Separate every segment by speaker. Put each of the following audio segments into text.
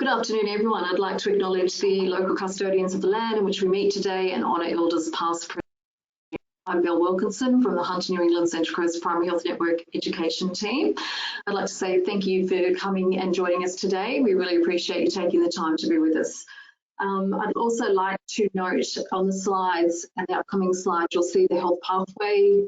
Speaker 1: Good afternoon, everyone. I'd like to acknowledge the local custodians of the land in which we meet today and honour elders past, present. I'm Mel Wilkinson from the Hunter New England Central Coast Primary Health Network Education team. I'd like to say thank you for coming and joining us today. We really appreciate you taking the time to be with us. I'd also like to note on the slides and the upcoming slides, you'll see the health pathway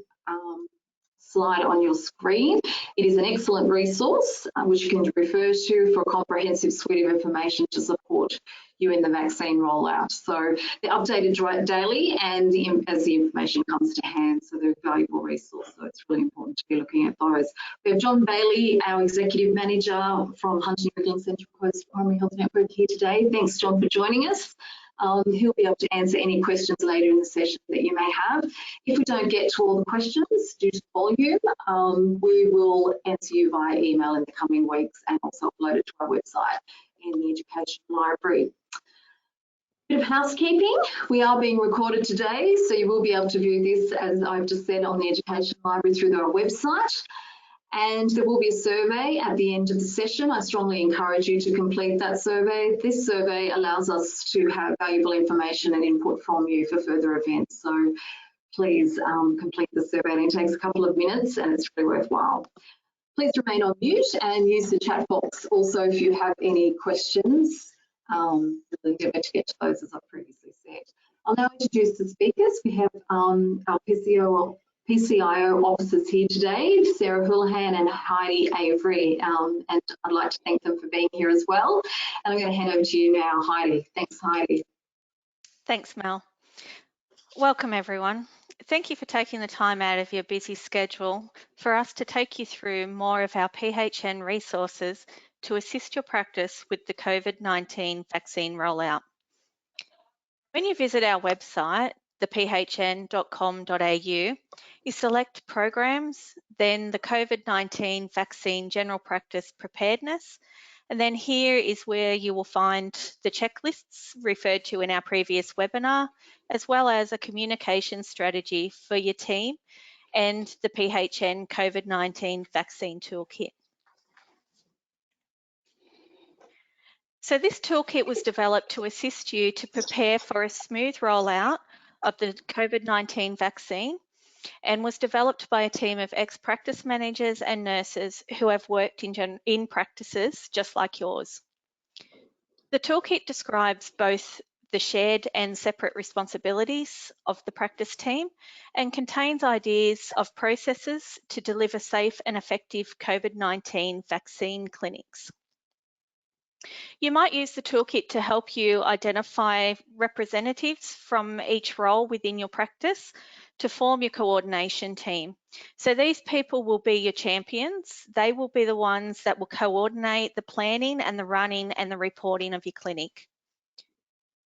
Speaker 1: slide on your screen. It is an excellent resource which you can refer to for a comprehensive suite of information to support you in the vaccine rollout. So they're updated daily and as the information comes to hand, so they're a valuable resource. So it's really important to be looking at those. We have John Bailey, our Executive Manager from Hunter New England Central Coast Primary Health Network here today. Thanks, John, for joining us. He'll be able to answer any questions later in the session that you may have. If we don't get to all the questions due to volume, we will answer you via email in the coming weeks and also upload it to our website in the Education Library. Bit of housekeeping. We are being recorded today, so you will be able to view this, as I've just said, on the Education Library through our website. And there will be a survey at the end of the session. I strongly encourage you to complete that survey. This survey allows us to have valuable information and input from you for further events. So please complete the survey. It takes a couple of minutes and it's really worthwhile. Please remain on mute and use the chat box also if you have any questions. We'll endeavour to get to those as I previously said. I'll now introduce the speakers. We have our PCIO officers here today, Sarah Houlihan and Heidi Avery, and I'd like to thank them for being here as well. And I'm going to hand over to you now, Heidi. Thanks, Heidi.
Speaker 2: Thanks, Mel. Welcome, everyone. Thank you for taking the time out of your busy schedule for us to take you through more of our PHN resources to assist your practice with the COVID-19 vaccine rollout. When you visit our website, thephn.com.au, you select Programs, then the COVID-19 Vaccine General Practice Preparedness, and then here is where you will find the checklists referred to in our previous webinar, as well as a communication strategy for your team and the PHN COVID-19 Vaccine Toolkit. So this toolkit was developed to assist you to prepare for a smooth rollout of the COVID-19 vaccine and was developed by a team of ex-practice managers and nurses who have worked in practices just like yours. The toolkit describes both the shared and separate responsibilities of the practice team and contains ideas of processes to deliver safe and effective COVID-19 vaccine clinics. You might use the toolkit to help you identify representatives from each role within your practice to form your coordination team. So these people will be your champions. They will be the ones that will coordinate the planning and the running and the reporting of your clinic.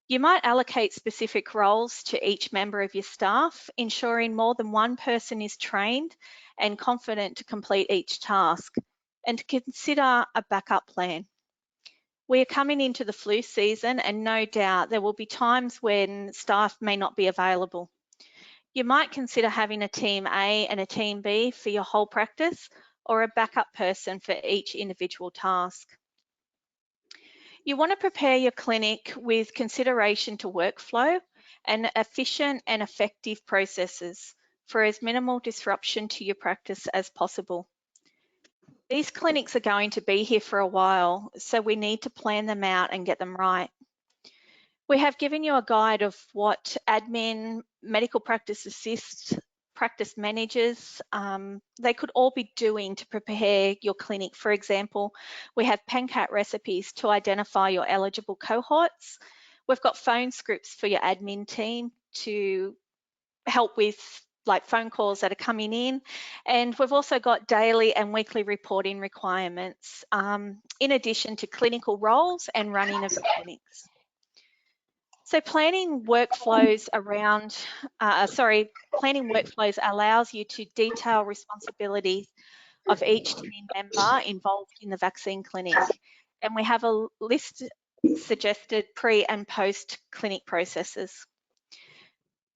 Speaker 2: You might allocate specific roles to each member of your staff, ensuring more than one person is trained and confident to complete each task, and to consider a backup plan. We are coming into the flu season and no doubt there will be times when staff may not be available. You might consider having a team A and a team B for your whole practice or a backup person for each individual task. You want to prepare your clinic with consideration to workflow and efficient and effective processes for as minimal disruption to your practice as possible. These clinics are going to be here for a while, so we need to plan them out and get them right. We have given you a guide of what admin, medical practice assists, practice managers, they could all be doing to prepare your clinic. For example, we have PenCat recipes to identify your eligible cohorts. We've got phone scripts for your admin team to help with like phone calls that are coming in, and we've also got daily and weekly reporting requirements in addition to clinical roles and running of the clinics. So planning workflows allows you to detail responsibilities of each team member involved in the vaccine clinic, and we have a list suggested pre and post clinic processes.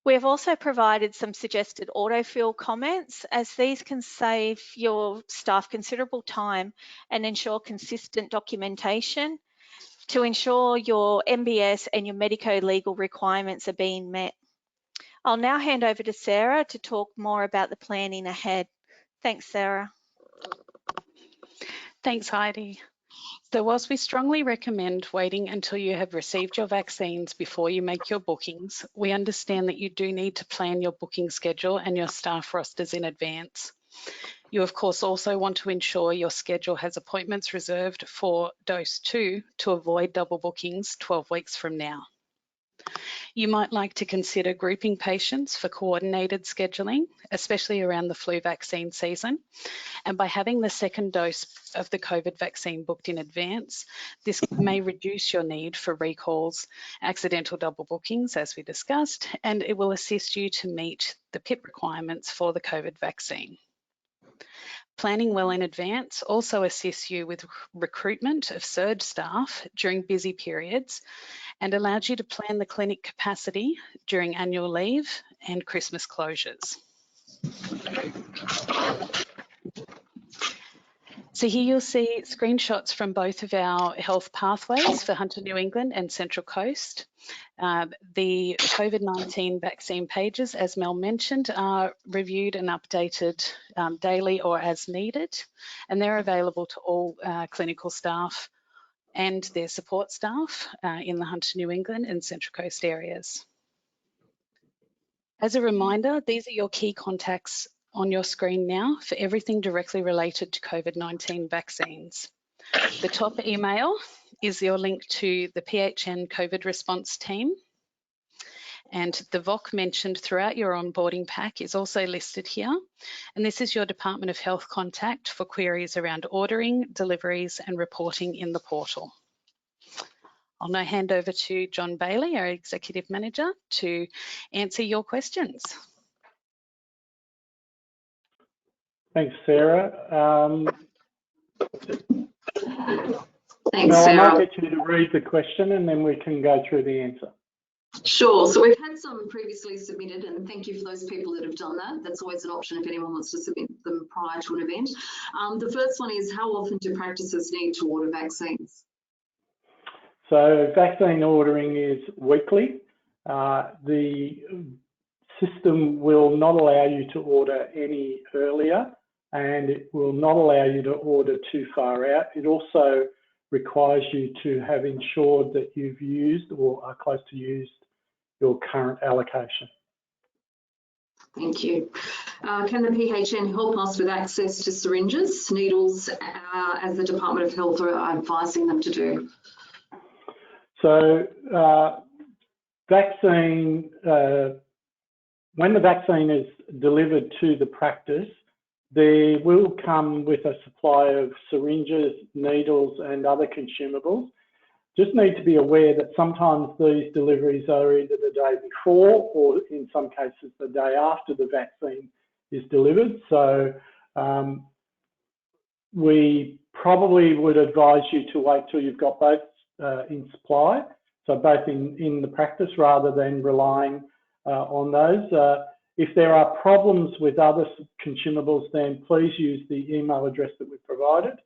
Speaker 2: We have also provided some suggested autofill comments, as these can save your staff considerable time and ensure consistent documentation to ensure your MBS and your Medico legal requirements are being met. I'll now hand over to Sarah to talk more about the planning ahead. Thanks, Sarah.
Speaker 3: Thanks, Heidi. So whilst we strongly recommend waiting until you have received your vaccines before you make your bookings, we understand that you do need to plan your booking schedule and your staff rosters in advance. You, of course, also want to ensure your schedule has appointments reserved for dose 2 to avoid double bookings 12 weeks from now. You might like to consider grouping patients for coordinated scheduling, especially around the flu vaccine season. And by having the second dose of the COVID vaccine booked in advance, this may reduce your need for recalls, accidental double bookings, as we discussed, and it will assist you to meet the PIP requirements for the COVID vaccine. Planning well in advance also assists you with recruitment of surge staff during busy periods and allows you to plan the clinic capacity during annual leave and Christmas closures. So here you'll see screenshots from both of our health pathways for Hunter New England and Central Coast. The COVID-19 vaccine pages, as Mel mentioned, are reviewed and updated daily or as needed, and they're available to all clinical staff and their support staff in the Hunter New England and Central Coast areas. As a reminder, these are your key contacts on your screen now for everything directly related to COVID-19 vaccines. The top email is your link to the PHN COVID response team. And the VOC mentioned throughout your onboarding pack is also listed here. And this is your Department of Health contact for queries around ordering, deliveries, and reporting in the portal. I'll now hand over to John Bailey, our Executive Manager, to answer your questions.
Speaker 4: Thanks, Sarah.
Speaker 1: Thanks,
Speaker 4: Sarah. I might
Speaker 1: Sarah.
Speaker 4: get you to read the question and then we can go through the answer.
Speaker 1: Sure. So we've had some previously submitted, and thank you for those people that have done that. That's always an option if anyone wants to submit them prior to an event. The first one is, how often do practices need to order vaccines?
Speaker 4: So vaccine ordering is weekly. The system will not allow you to order any earlier, and it will not allow you to order too far out. It also requires you to have ensured that you've used or are close to used your current allocation.
Speaker 1: Thank you. Can the PHN help us with access to syringes, needles, as the Department of Health are advising them to do?
Speaker 4: So when the vaccine is delivered to the practice, there will come with a supply of syringes, needles, and other consumables. Just need to be aware that sometimes these deliveries are either the day before or in some cases the day after the vaccine is delivered. So we probably would advise you to wait till you've got both in supply, so both in the practice rather than relying on those. If there are problems with other consumables, then please use the email address that we've provided,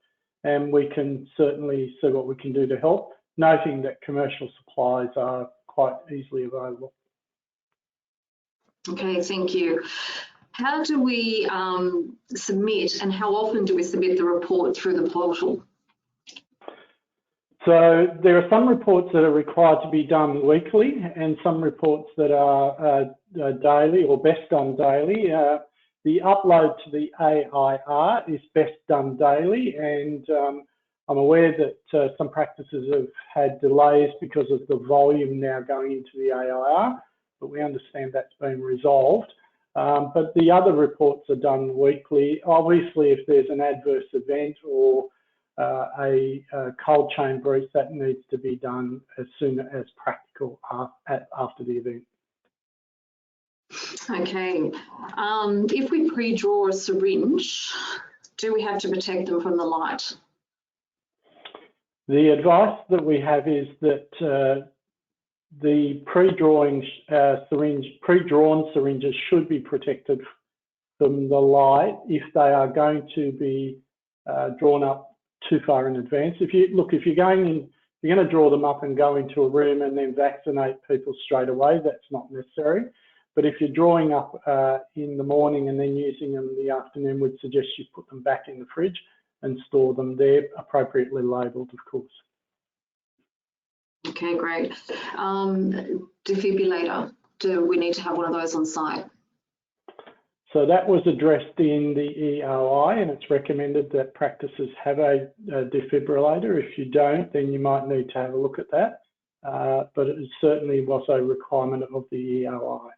Speaker 4: and we can certainly see what we can do to help, noting that commercial supplies are quite easily available.
Speaker 1: Okay, thank you. How do we submit, and how often do we submit the report through the portal? So there are some reports that are required to be done weekly and some reports that are daily or best done daily. The upload to the AIR is best done daily, and I'm aware that some practices have had delays because of the volume now going into the AIR, but we understand that's been resolved. But the other reports are done weekly. Obviously, if there's an adverse event or a cold chain breach, that needs to be done as soon as practical after the event. Okay. If we pre-draw a syringe, do we have to protect them from the light? The advice that we have is that the pre-drawn syringes should be protected from the light if they are going to be drawn up too far in advance. If you're
Speaker 4: you're going to draw them up and go into a room and then vaccinate people straight away, that's not necessary. But if you're drawing up in the morning and then using them in the afternoon, we'd suggest you put them back in the fridge and store them there, appropriately labelled, of course.
Speaker 1: Okay, great. Defibrillator, do we need to have one of those on site?
Speaker 4: So that was addressed in the EOI, and it's recommended that practices have a defibrillator. If you don't, then you might need to have a look at that. But it certainly was a requirement of the EOI.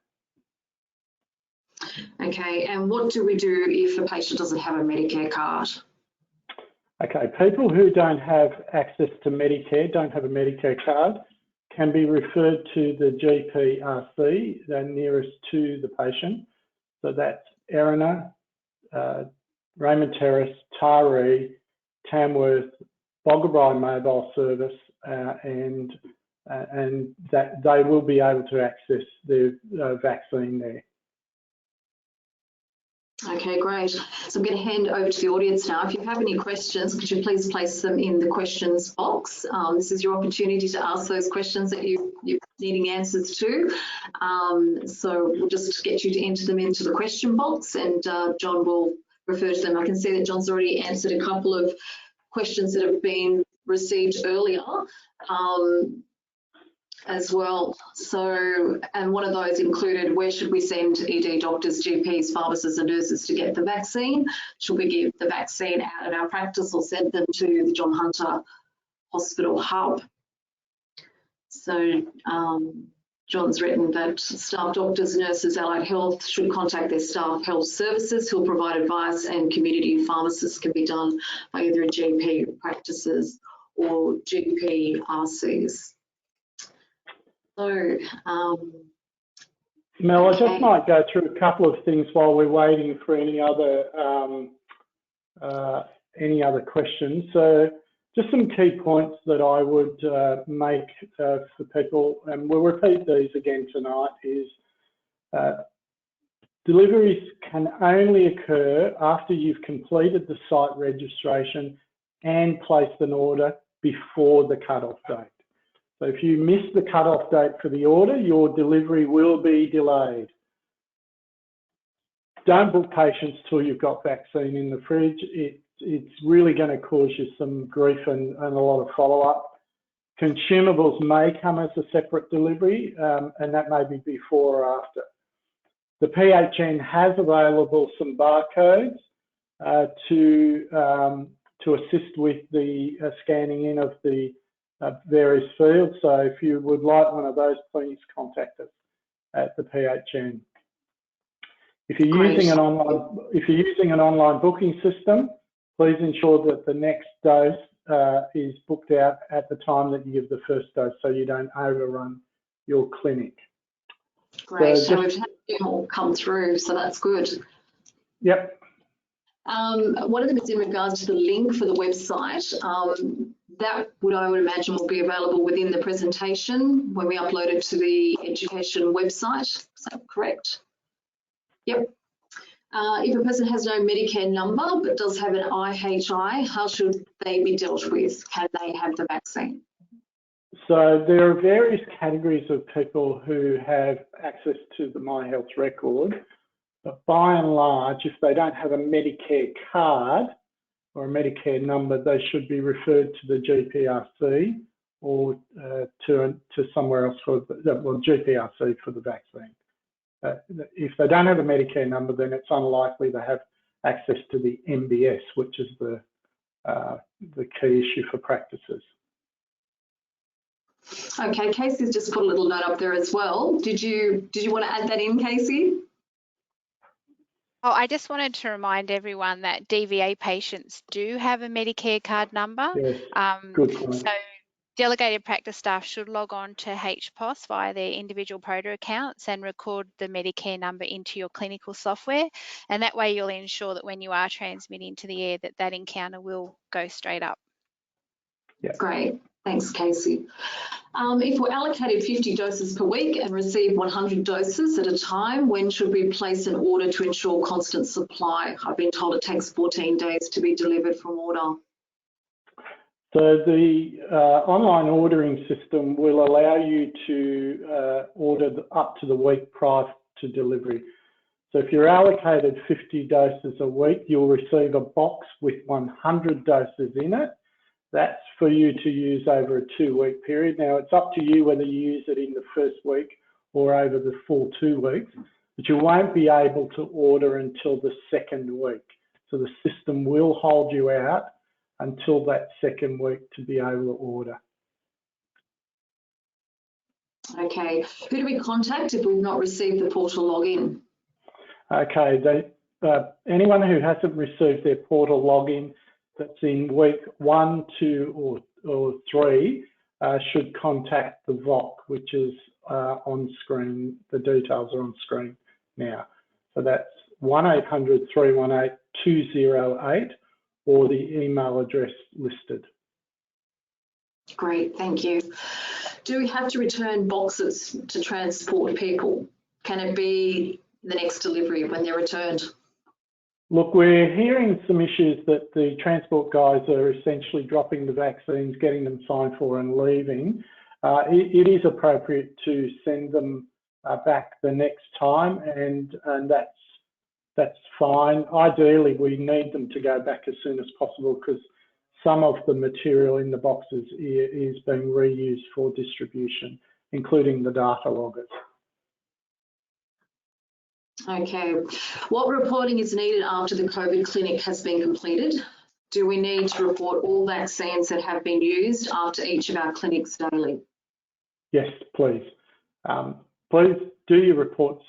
Speaker 1: Okay, and what do we do if a patient doesn't have a Medicare card?
Speaker 4: Okay, people who don't have access to Medicare, don't have a Medicare card, can be referred to the GPRC, the nearest to the patient. So that's Erina, Raymond Terrace, Taree, Tamworth, Boggabri Mobile Service, and that they will be able to access the vaccine there.
Speaker 1: Okay, great. So I'm going to hand over to the audience now. If you have any questions, could you please place them in the questions box? This is your opportunity to ask those questions that you're needing answers to. So we'll just get you to enter them into the question box, and John will refer to them. I can see that John's already answered a couple of questions that have been received earlier as well. So, and one of those included, where should we send ED doctors, GPs, pharmacists and nurses to get the vaccine? Should we give the vaccine out at our practice or send them to the John Hunter Hospital Hub? So John's written that staff doctors, nurses, allied health should contact their staff health services who'll provide advice, and community pharmacists can be done by either a GP practices or GP RCs. So,
Speaker 4: Mel,
Speaker 1: okay.
Speaker 4: I just might go through a couple of things while we're waiting for any other questions. So, just some key points that I would make for people, and we'll repeat these again tonight, is deliveries can only occur after you've completed the site registration and placed an order before the cut-off date. So if you miss the cut-off date for the order, your delivery will be delayed. Don't book patients till you've got vaccine in the fridge. It's really going to cause you some grief and a lot of follow-up. Consumables may come as a separate delivery, and that may be before or after. The PHN has available some barcodes to assist with the scanning in of the various fields. So if you would like one of those, please contact us at the PHN. If you're using an online booking system, please ensure that the next dose is booked out at the time that you give the first dose, so you don't overrun your clinic.
Speaker 1: Great. So we've had a few more come through, so that's good.
Speaker 4: Yep.
Speaker 1: One of them is in regards to the link for the website. That I would imagine will be available within the presentation when we upload it to the education website. Is that correct? Yep. If a person has no Medicare number but does have an IHI, how should they be dealt with? Can they have the vaccine?
Speaker 4: So there are various categories of people who have access to the My Health record, but by and large, if they don't have a Medicare card or a Medicare number, they should be referred to the GPRC or to somewhere else for GPRC for the vaccine. If they don't have a Medicare number, then it's unlikely they have access to the MBS, which is the key issue for practices.
Speaker 1: Okay, Casey's just put a little note up there as well. Did you want to add that in, Casey?
Speaker 5: Oh, I just wanted to remind everyone that DVA patients do have a Medicare card number.
Speaker 4: Yes, good point.
Speaker 5: So delegated practice staff should log on to HPOS via their individual POTA accounts and record the Medicare number into your clinical software. And that way you'll ensure that when you are transmitting to the air that encounter will go straight up.
Speaker 4: Yeah.
Speaker 1: Great. Thanks, Casey. If we're allocated 50 doses per week and receive 100 doses at a time, when should we place an order to ensure constant supply? I've been told it takes 14 days to be delivered from order.
Speaker 4: So the online ordering system will allow you to order up to the week prior to delivery. So if you're allocated 50 doses a week, you'll receive a box with 100 doses in it. That's for you to use over a 2-week period. Now, it's up to you whether you use it in the first week or over the full 2 weeks, but you won't be able to order until the second week. So the system will hold you out until that second week to be able to order.
Speaker 1: Okay, who do we contact if we've not received the portal login?
Speaker 4: Okay, anyone who hasn't received their portal login that's in week 1, 2 or 3 should contact the VOC, which is on screen. The details are on screen now. So that's 1-800-318-208 or the email address listed.
Speaker 1: Great, thank you. Do we have to return boxes to transport people? Can it be the next delivery when they're returned?
Speaker 4: Look, we're hearing some issues that the transport guys are essentially dropping the vaccines, getting them signed for and leaving. It is appropriate to send them back the next time, and that's fine. Ideally, we need them to go back as soon as possible because some of the material in the boxes is being reused for distribution, including the data loggers.
Speaker 1: Okay, what reporting is needed after the COVID clinic has been completed? Do we need to report all vaccines that have been used after each of our clinics daily?
Speaker 4: Yes, please. Please do your reports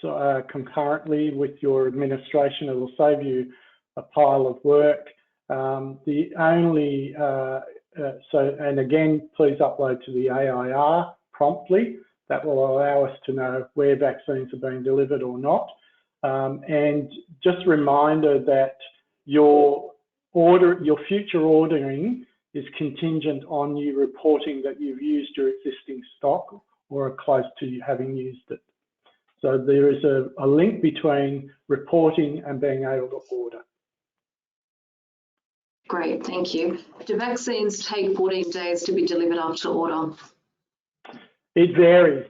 Speaker 4: concurrently with your administration. It will save you a pile of work. And again, please upload to the AIR promptly. That will allow us to know where vaccines are being delivered or not. And just a reminder that your future ordering is contingent on you reporting that you've used your existing stock or are close to you having used it. So there is a link between reporting and being able to order.
Speaker 1: Great, thank you. Do vaccines take 14 days to be delivered after order?
Speaker 4: It varies.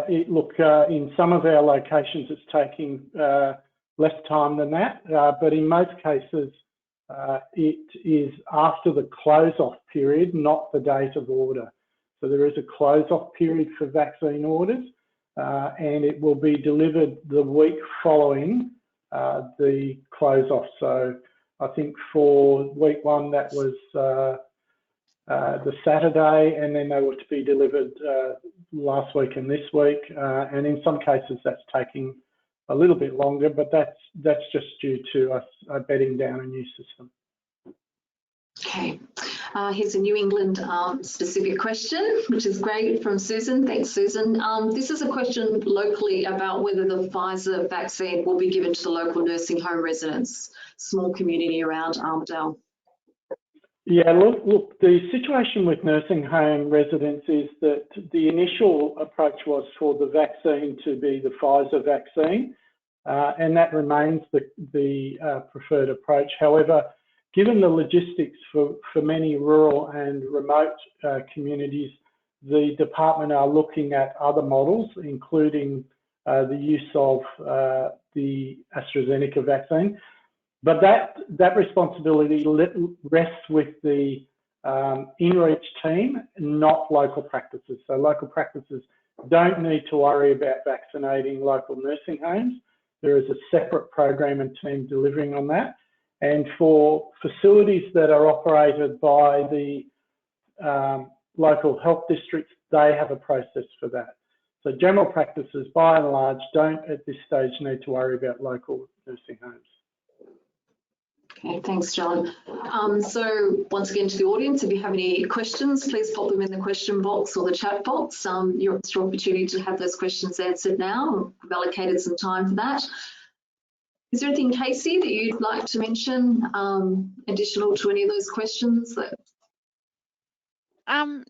Speaker 4: In some of our locations, it's taking less time than that, but in most cases, it is after the close-off period, not the date of order. So there is a close-off period for vaccine orders, and it will be delivered the week following the close-off. So I think for week 1, that was the Saturday, and then they were to be delivered last week and this week. And in some cases, that's taking a little bit longer, but that's just due to us bedding down a new system.
Speaker 1: Okay, here's a New England specific question, which is great, from Susan. Thanks, Susan. This is a question locally about whether the Pfizer vaccine will be given to the local nursing home residents, small community around Armidale.
Speaker 4: Yeah, look, the situation with nursing home residents is that the initial approach was for the vaccine to be the Pfizer vaccine, and that remains the preferred approach. However, given the logistics for many rural and remote communities, the department are looking at other models, including the use of the AstraZeneca vaccine. But that responsibility rests with the InReach team, not local practices. So local practices don't need to worry about vaccinating local nursing homes. There is a separate program and team delivering on that. And for facilities that are operated by the local health districts, they have a process for that. So general practices, by and large, don't at this stage need to worry about local nursing homes.
Speaker 1: Okay, thanks, John. So once again to the audience, if you have any questions, please pop them in the question box or the chat box. Your extra opportunity to have those questions answered now. We've allocated some time for that. Is there anything, Casey, that you'd like to mention additional to any of those questions?
Speaker 5: No,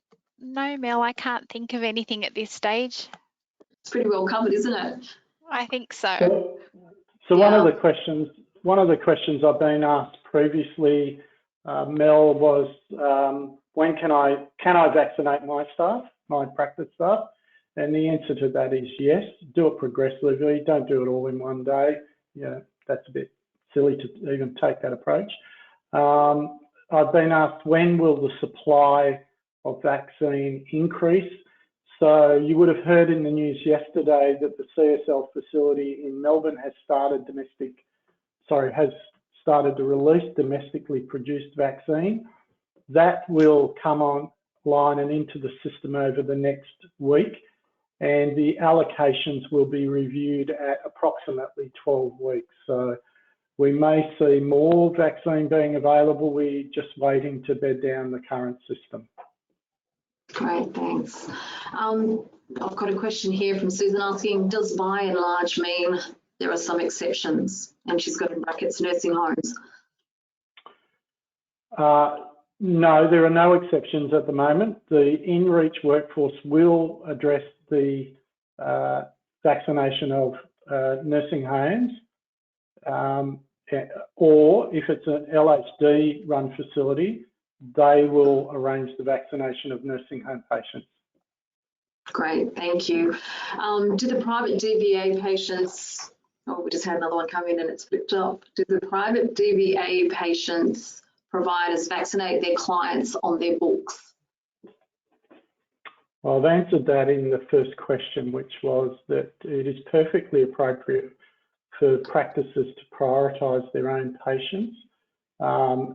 Speaker 5: Mel, I can't think of anything at this stage.
Speaker 1: It's pretty well covered, isn't it?
Speaker 5: I think so.
Speaker 4: So yeah. One of the questions I've been asked previously Mel, was when can I vaccinate my staff, my practice staff? And the answer to that is yes. Do it progressively. Don't do it all in one day. Yeah, that's a bit silly to even take that approach. I've been asked, when will the supply of vaccine increase? So you would have heard in the news yesterday that the CSL facility in Melbourne has started to release domestically produced vaccine. That will come online and into the system over the next week, and the allocations will be reviewed at approximately 12 weeks. So we may see more vaccine being available. We're just waiting to bed down the current system.
Speaker 1: Great, thanks. I've got a question here from Susan asking, does by and large mean there are some exceptions? And she's got in brackets nursing homes.
Speaker 4: No, there are no exceptions at the moment. The InReach workforce will address the vaccination of nursing homes, or if it's an LHD run facility, they will arrange the vaccination of nursing home patients.
Speaker 1: Great, thank you. Do the private DVA patients, oh, we just had another one come in and it's flipped up. Do the private DVA patients providers vaccinate their clients on their books?
Speaker 4: Well, I've answered that in the first question, which was that it is perfectly appropriate for practices to prioritise their own patients, and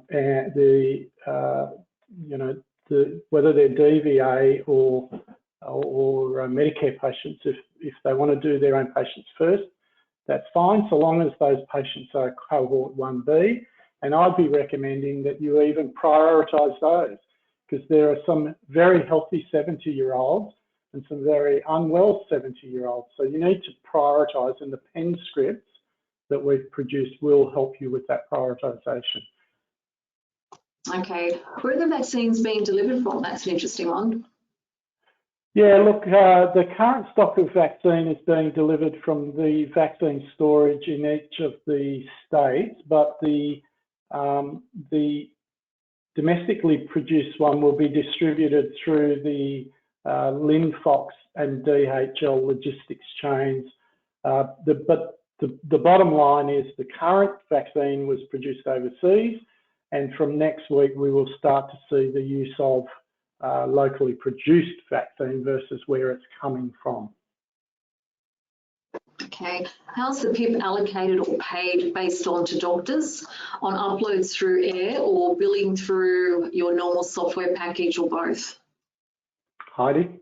Speaker 4: whether they're DVA or Medicare patients, if they want to do their own patients first, that's fine, so long as those patients are cohort 1B. And I'd be recommending that you even prioritise those, because there are some very healthy 70-year-olds and some very unwell 70-year-olds. So you need to prioritise, and the pen scripts that we've produced will help you with that prioritisation.
Speaker 1: Okay, where are the vaccines being delivered from? That's an interesting one.
Speaker 4: Yeah, look, the current stock of vaccine is being delivered from the vaccine storage in each of the states, but the domestically produced one will be distributed through the Linfox and DHL logistics chains. But the bottom line is the current vaccine was produced overseas, and from next week we will start to see the use of locally produced vaccine versus where it's coming from.
Speaker 1: Okay, how's the PIP allocated or paid based on to doctors on uploads through AIR or billing through your normal software package, or both?
Speaker 4: Heidi?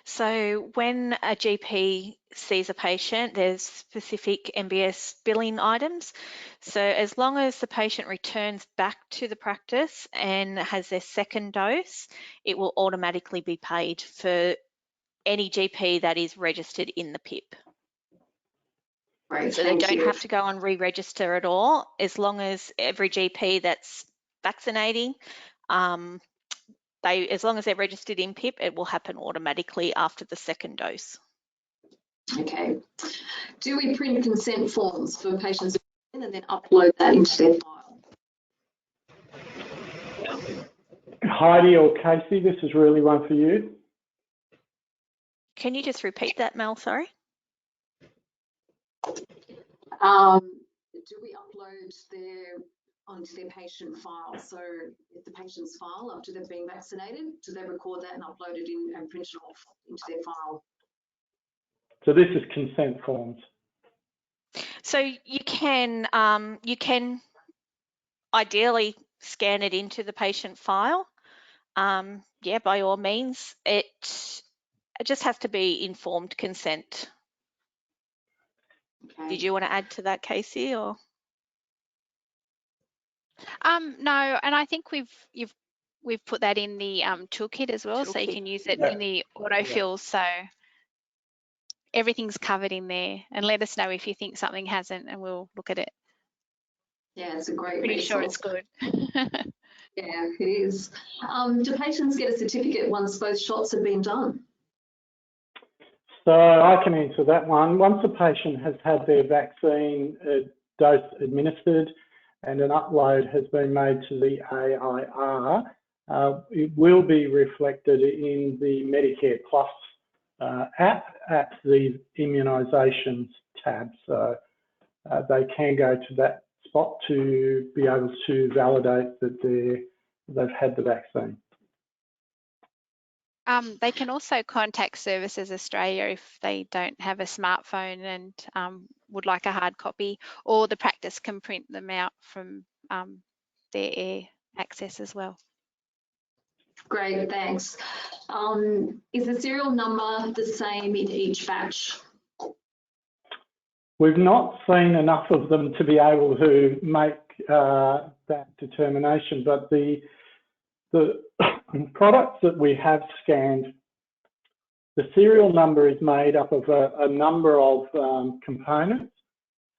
Speaker 2: So when a GP sees a patient, there's specific MBS billing items. So as long as the patient returns back to the practice and has their second dose, it will automatically be paid for any GP that is registered in the PIP.
Speaker 1: Right,
Speaker 2: so they don't have to go and re-register at all, as long as every GP that's vaccinating, as long as they're registered in PIP, it will happen automatically after the second dose.
Speaker 1: Okay. Do we print consent forms for patients and then upload that into their file?
Speaker 4: Heidi or Casey, this is really one for you.
Speaker 2: Can you just repeat that, Mel? Sorry.
Speaker 1: Do we upload onto their patient file? So if the patient's file, after they've been vaccinated, do they record that and upload it in and print it off into their file?
Speaker 4: So this is consent forms.
Speaker 2: So you can ideally scan it into the patient file. Yeah, by all means. It just has to be informed consent. Okay. Did you want to add to that, Casey, or?
Speaker 5: No, and I think we've put that in the toolkit as well, so you can use it in the autofill. So everything's covered in there, and let us know if you think something hasn't, and we'll look at it.
Speaker 1: Yeah, it's a great
Speaker 5: Pretty
Speaker 1: resource.
Speaker 5: sure it's good.
Speaker 1: Yeah, it is. Do patients get a certificate once both shots have been done?
Speaker 4: So I can answer that one. Once a patient has had their vaccine dose administered and an upload has been made to the AIR, it will be reflected in the Medicare Plus app at the immunisations tab. So they can go to that spot to be able to validate that they've had the vaccine.
Speaker 5: They can also contact Services Australia if they don't have a smartphone and would like a hard copy, or the practice can print them out from their air access as well.
Speaker 1: Great, thanks. Is the serial number the same in each batch?
Speaker 4: We've not seen enough of them to be able to make that determination, but the products that we have scanned, the serial number is made up of a number of components,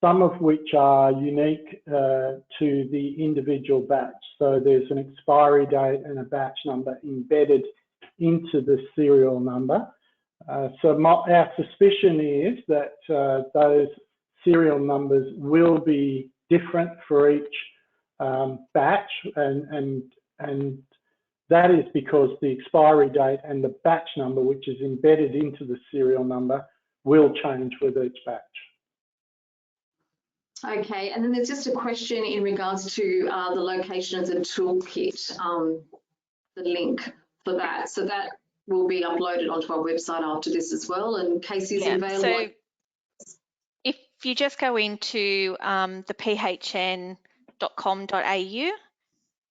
Speaker 4: some of which are unique to the individual batch. So there's an expiry date and a batch number embedded into the serial number. So our suspicion is that those serial numbers will be different for each batch, and that is because the expiry date and the batch number, which is embedded into the serial number, will change with each batch.
Speaker 1: Okay, and then there's just a question in regards to the location of the toolkit, the link for that. So that will be uploaded onto our website after this as well, and Casey's available.
Speaker 2: So if you just go into the phn.com.au,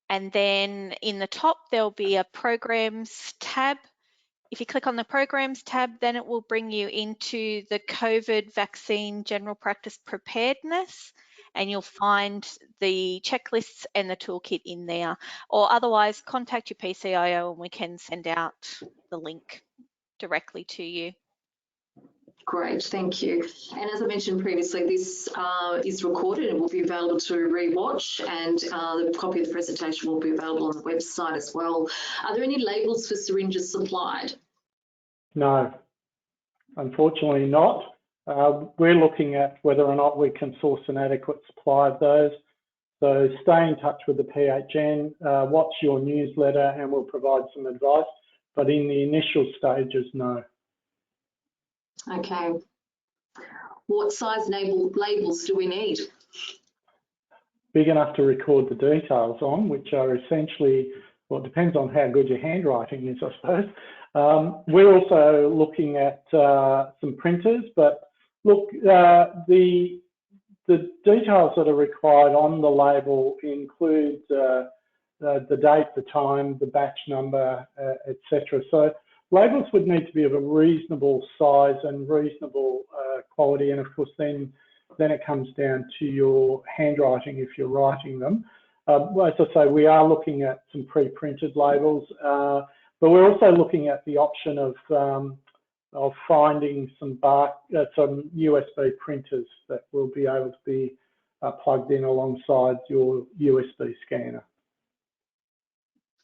Speaker 2: and then in the top there'll be a programs tab. If you click on the programs tab, then it will bring you into the COVID vaccine general practice preparedness, and you'll find the checklists and the toolkit in there. Or otherwise, contact your PCIO and we can send out the link directly to you.
Speaker 1: Great, thank you. And as I mentioned previously, this is recorded and will be available to rewatch, and the copy of the presentation will be available on the website as well. Are there any labels for syringes supplied?
Speaker 4: No, unfortunately not. We're looking at whether or not we can source an adequate supply of those. So stay in touch with the PHN, watch your newsletter, and we'll provide some advice. But in the initial stages, no.
Speaker 1: Okay. What size labels do we need?
Speaker 4: Big enough to record the details on, which are essentially, well, it depends on how good your handwriting is, I suppose. We're also looking at some printers, but look, the details that are required on the label include the date, the time, the batch number, etc. So labels would need to be of a reasonable size and reasonable quality, and of course then it comes down to your handwriting if you're writing them. As I say, we are looking at some pre-printed labels, but we're also looking at the option of finding some USB printers that will be able to be plugged in alongside your USB scanner.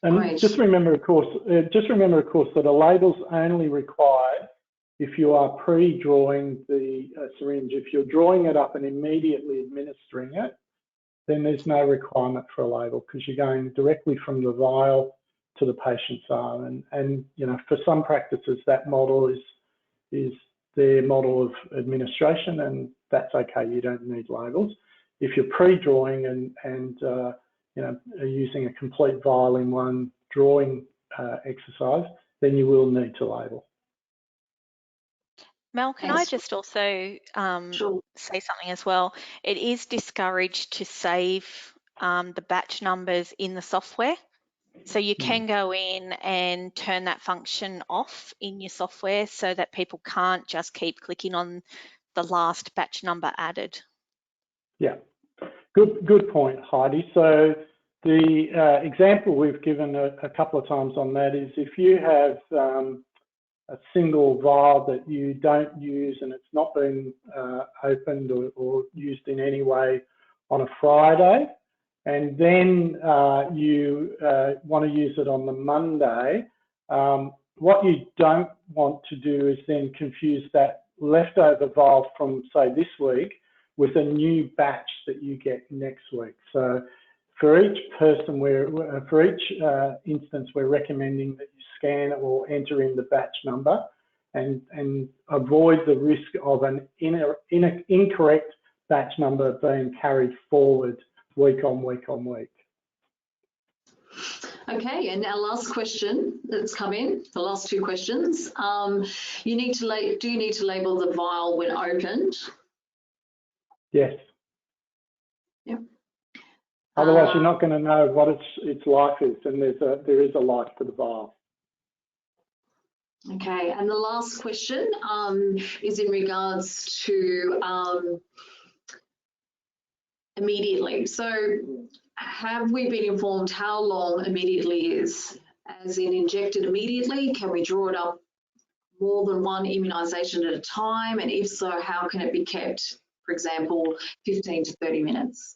Speaker 4: And
Speaker 1: Great.
Speaker 4: just remember, of course, that a label's only required if you are pre-drawing the syringe. If you're drawing it up and immediately administering it, then there's no requirement for a label because you're going directly from the vial to the patient's arm. And you know, for some practices, that model is their model of administration, and that's okay. You don't need labels. If you're pre-drawing and you know, using a complete vial in one drawing exercise, then you will need to label.
Speaker 2: Mel, can I just also
Speaker 1: Sure.
Speaker 2: say something as well? It is discouraged to save the batch numbers in the software. So you can go in and turn that function off in your software so that people can't just keep clicking on the last batch number added. Yeah.
Speaker 4: Good point, Heidi. So the example we've given a couple of times on that is if you have a single vial that you don't use and it's not been opened or used in any way on a Friday, and then you want to use it on the Monday, what you don't want to do is then confuse that leftover vial from, say, this week with a new batch that you get next week. So for each person, for each instance, we're recommending that you scan or enter in the batch number and avoid the risk of an incorrect batch number being carried forward week on week on week.
Speaker 1: Okay, and our last question that's come in, the last two questions. Do you need to label the vial when opened?
Speaker 4: Yes.
Speaker 1: Yep.
Speaker 4: Otherwise, you're not going to know what its life is, and there is a life to the vial.
Speaker 1: Okay, and the last question is in regards to immediately. So have we been informed how long immediately is? As in injected immediately? Can we draw it up more than one immunisation at a time? And if so, how can it be kept, for example, 15 to 30 minutes?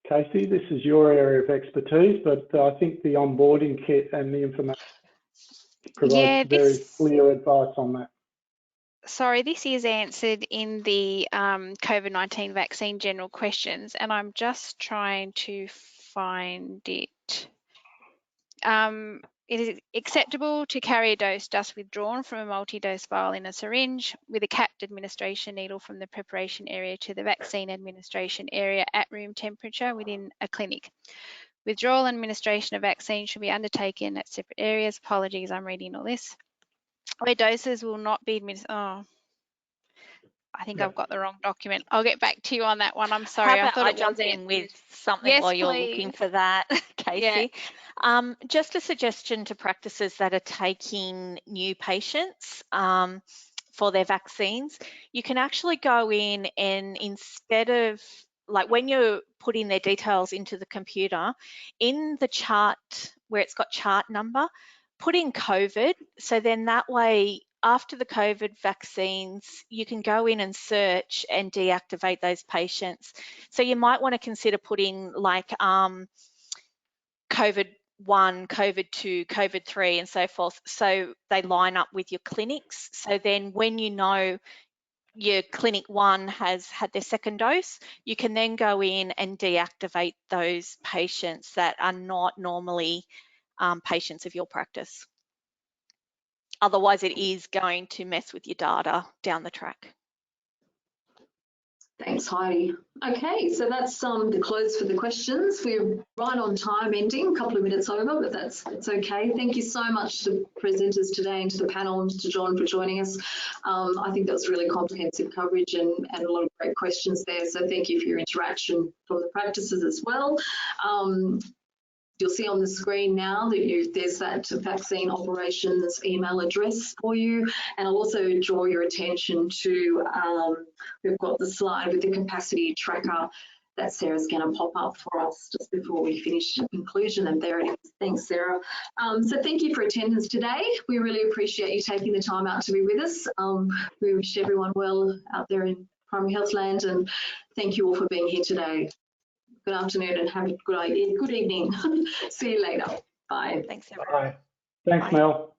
Speaker 4: Casey, this is your area of expertise, but I think the onboarding kit and the information provides very clear advice on that.
Speaker 5: Sorry, this is answered in the COVID-19 vaccine general questions, and I'm just trying to find it. It is acceptable to carry a dose just withdrawn from a multi-dose vial in a syringe with a capped administration needle from the preparation area to the vaccine administration area at room temperature within a clinic. Withdrawal and administration of vaccine should be undertaken at separate areas. Apologies, I'm reading all this. Where doses will not be administered. Oh, I think I've got the wrong document. I'll get back to you on that one. I'm sorry.
Speaker 2: How about
Speaker 5: I
Speaker 2: I jump in with something
Speaker 5: yes,
Speaker 2: while you're
Speaker 5: please.
Speaker 2: looking for that, Casey? Yeah. Just a suggestion to practices that are taking new patients for their vaccines. You can actually go in and instead of, like when you're putting their details into the computer, in the chart where it's got chart number, put in COVID. So then that way, after the COVID vaccines, you can go in and search and deactivate those patients. So you might want to consider putting like COVID-1, COVID-2, COVID-3 and so forth, so they line up with your clinics. So then when you know your clinic 1 has had their second dose, you can then go in and deactivate those patients that are not normally patients of your practice. Otherwise, it is going to mess with your data down the track.
Speaker 1: Thanks, Heidi. Okay, so that's the close for the questions. We're right on time ending, a couple of minutes over, but it's okay. Thank you so much to the presenters today and to the panel and to John for joining us. I think that was really comprehensive coverage and a lot of great questions there. So thank you for your interaction from the practices as well. You'll see on the screen now that there's that vaccine operations email address for you. And I'll also draw your attention to, we've got the slide with the capacity tracker that Sarah's going to pop up for us just before we finish the conclusion. And there it is. Thanks, Sarah. So thank you for attendance today. We really appreciate you taking the time out to be with us. We wish everyone well out there in primary health land, and thank you all for being here today. Good afternoon and have a good evening. See you later. Bye.
Speaker 2: Thanks, everyone.
Speaker 4: Bye. Thanks,
Speaker 2: Bye.
Speaker 4: Mel.